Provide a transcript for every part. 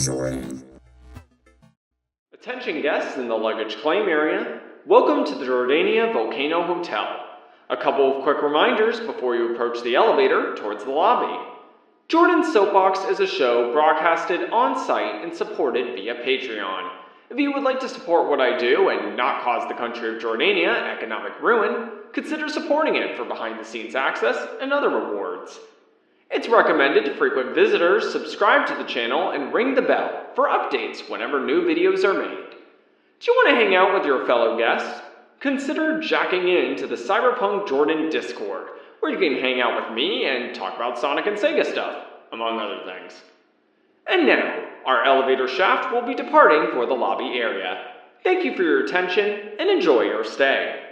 Jordan. Attention guests in the luggage claim area, welcome to the Jordania Volcano Hotel. A couple of quick reminders before you approach the elevator towards the lobby. Jordan's Soapbox is a show broadcasted on-site and supported via Patreon. If you would like to support what I do and not cause the country of Jordania economic ruin, consider supporting it for behind-the-scenes access and other rewards. It's recommended to frequent visitors subscribe to the channel and ring the bell for updates whenever new videos are made. Do you want to hang out with your fellow guests? Consider jacking in to the Cyberpunk Jordan Discord, where you can hang out with me and talk about Sonic and Sega stuff, among other things. And now, our elevator shaft will be departing for the lobby area. Thank you for your attention and enjoy your stay.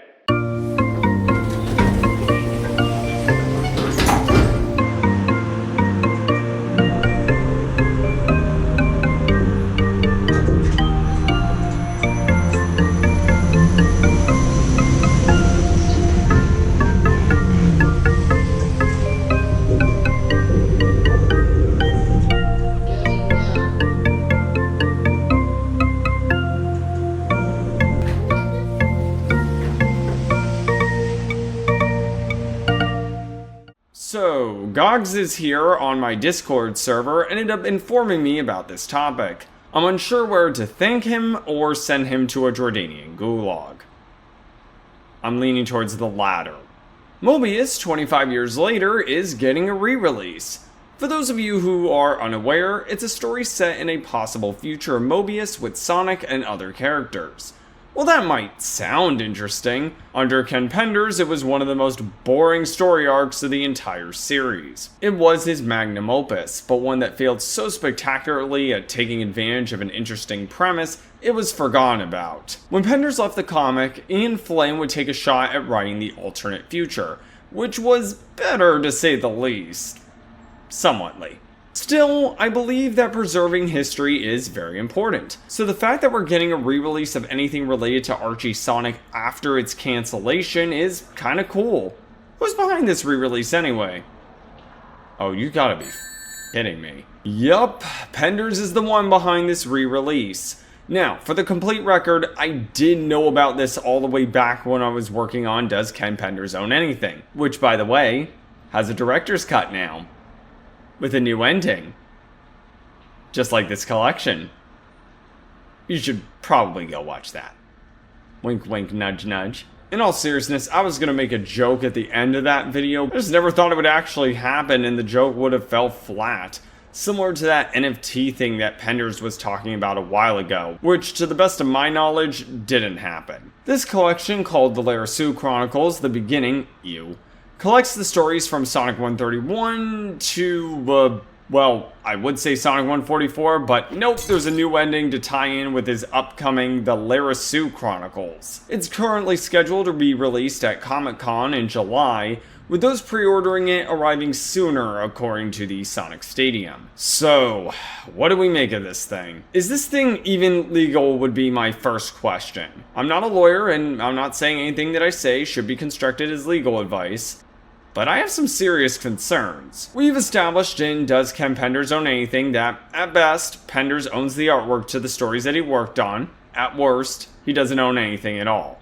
So, Gogs is here on my Discord server and ended up informing me about this topic. I'm unsure where to thank him or send him to a Jordanian gulag. I'm leaning towards the latter. Mobius, 25 years later, is getting a re-release. For those of you who are unaware, it's a story set in a possible future of Mobius with Sonic and other characters. Well, that might sound interesting. Under Ken Penders, it was one of the most boring story arcs of the entire series. It was his magnum opus, but one that failed so spectacularly at taking advantage of an interesting premise, it was forgotten about. When Penders left the comic, Ian Flynn would take a shot at writing the alternate future, which was better to say the least. Somewhatly. Still, I believe that preserving history is very important, so the fact that we're getting a re-release of anything related to Archie Sonic after its cancellation is kinda cool. Who's behind this re-release anyway? Oh, you gotta be kidding me. Yup, Penders is the one behind this re-release. Now, for the complete record, I did know about this all the way back when I was working on Does Ken Penders Own Anything? Which, by the way, has a director's cut now. With a new ending. Just like this collection. You should probably go watch that. Wink wink nudge nudge. In all seriousness, I was gonna make a joke at the end of that video. I just never thought it would actually happen and the joke would have fell flat. Similar to that NFT thing that Penders was talking about a while ago, which to the best of my knowledge, didn't happen. This collection, called the Lara Su Chronicles, The Beginning, collects the stories from Sonic 131 to, well, I would say Sonic 144, but nope, there's a new ending to tie in with his upcoming The Lara Su Chronicles. It's currently scheduled to be released at Comic-Con in July, with those pre-ordering it arriving sooner according to the Sonic Stadium. So, what do we make of this thing? Is this thing even legal would be my first question. I'm not a lawyer and I'm not saying anything that I say should be constructed as legal advice. But I have some serious concerns. We've established in Does Ken Penders Own Anything that, at best, Penders owns the artwork to the stories that he worked on. At worst, he doesn't own anything at all.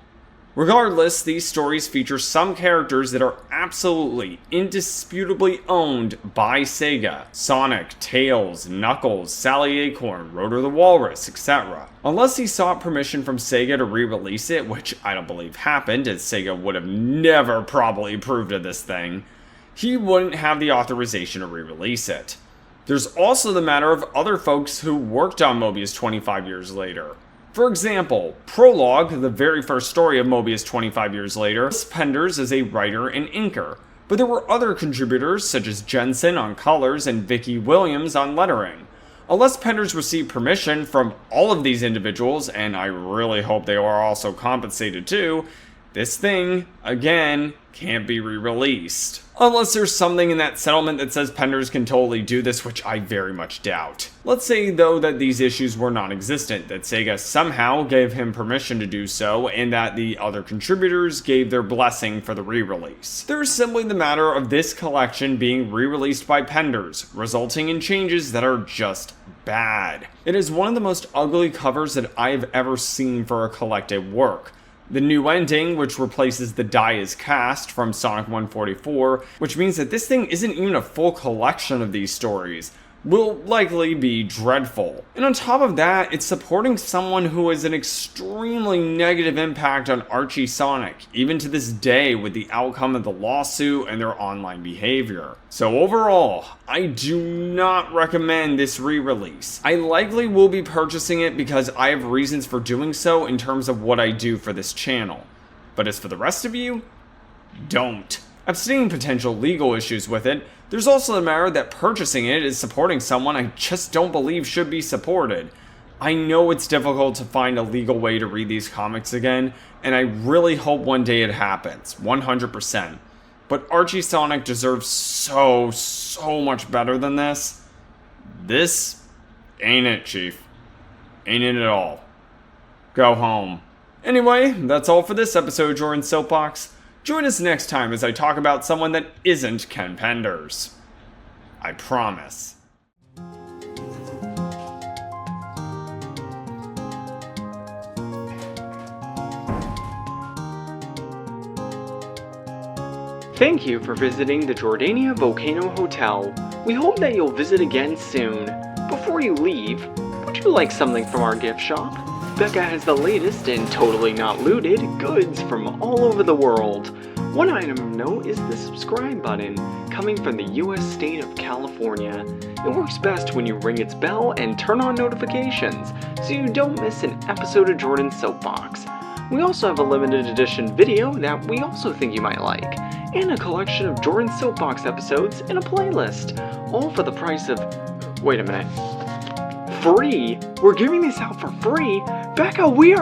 Regardless, these stories feature some characters that are absolutely, indisputably owned by Sega. Sonic, Tails, Knuckles, Sally Acorn, Rotor the Walrus, etc. Unless he sought permission from Sega to re-release it, which I don't believe happened, as Sega would have never probably approved of this thing, he wouldn't have the authorization to re-release it. There's also the matter of other folks who worked on Mobius 25 years later. For example, Prologue, the very first story of Mobius 25 years later, lists Penders as a writer and inker, but there were other contributors such as Jensen on colors and Vicky Williams on lettering. Unless Penders received permission from all of these individuals, and I really hope they are also compensated too, this thing, again, can't be re-released. Unless there's something in that settlement that says Penders can totally do this, which I very much doubt. Let's say, though, that these issues were non-existent, that Sega somehow gave him permission to do so, and that the other contributors gave their blessing for the re-release. There's simply the matter of this collection being re-released by Penders, resulting in changes that are just bad. It is one of the most ugly covers that I've ever seen for a collected work. The new ending, which replaces the Die Is Cast from Sonic 144, which means that this thing isn't even a full collection of these stories, will likely be dreadful. And on top of that, it's supporting someone who has an extremely negative impact on Archie Sonic, even to this day with the outcome of the lawsuit and their online behavior. So overall, I do not recommend this re-release. I likely will be purchasing it because I have reasons for doing so in terms of what I do for this channel. But as for the rest of you, don't. I've seen potential legal issues with it. There's also the matter that purchasing it is supporting someone I just don't believe should be supported. I know it's difficult to find a legal way to read these comics again, and I really hope one day it happens, 100%. But Archie Sonic deserves so much better than this. This ain't it, Chief. Ain't it at all. Go home. Anyway, that's all for this episode of Jordan's Soapbox. Join us next time as I talk about someone that isn't Ken Penders. I promise. Thank you for visiting the Jordania Volcano Hotel. We hope that you'll visit again soon. Before you leave, would you like something from our gift shop? Becca has the latest and totally not looted goods from all over the world. One item of note is the subscribe button, coming from the US state of California. It works best when you ring its bell and turn on notifications, so you don't miss an episode of Jordan's Soapbox. We also have a limited edition video that we also think you might like, and a collection of Jordan's Soapbox episodes in a playlist, all for the price of... wait a minute. Free? We're giving this out for free? Becca, we are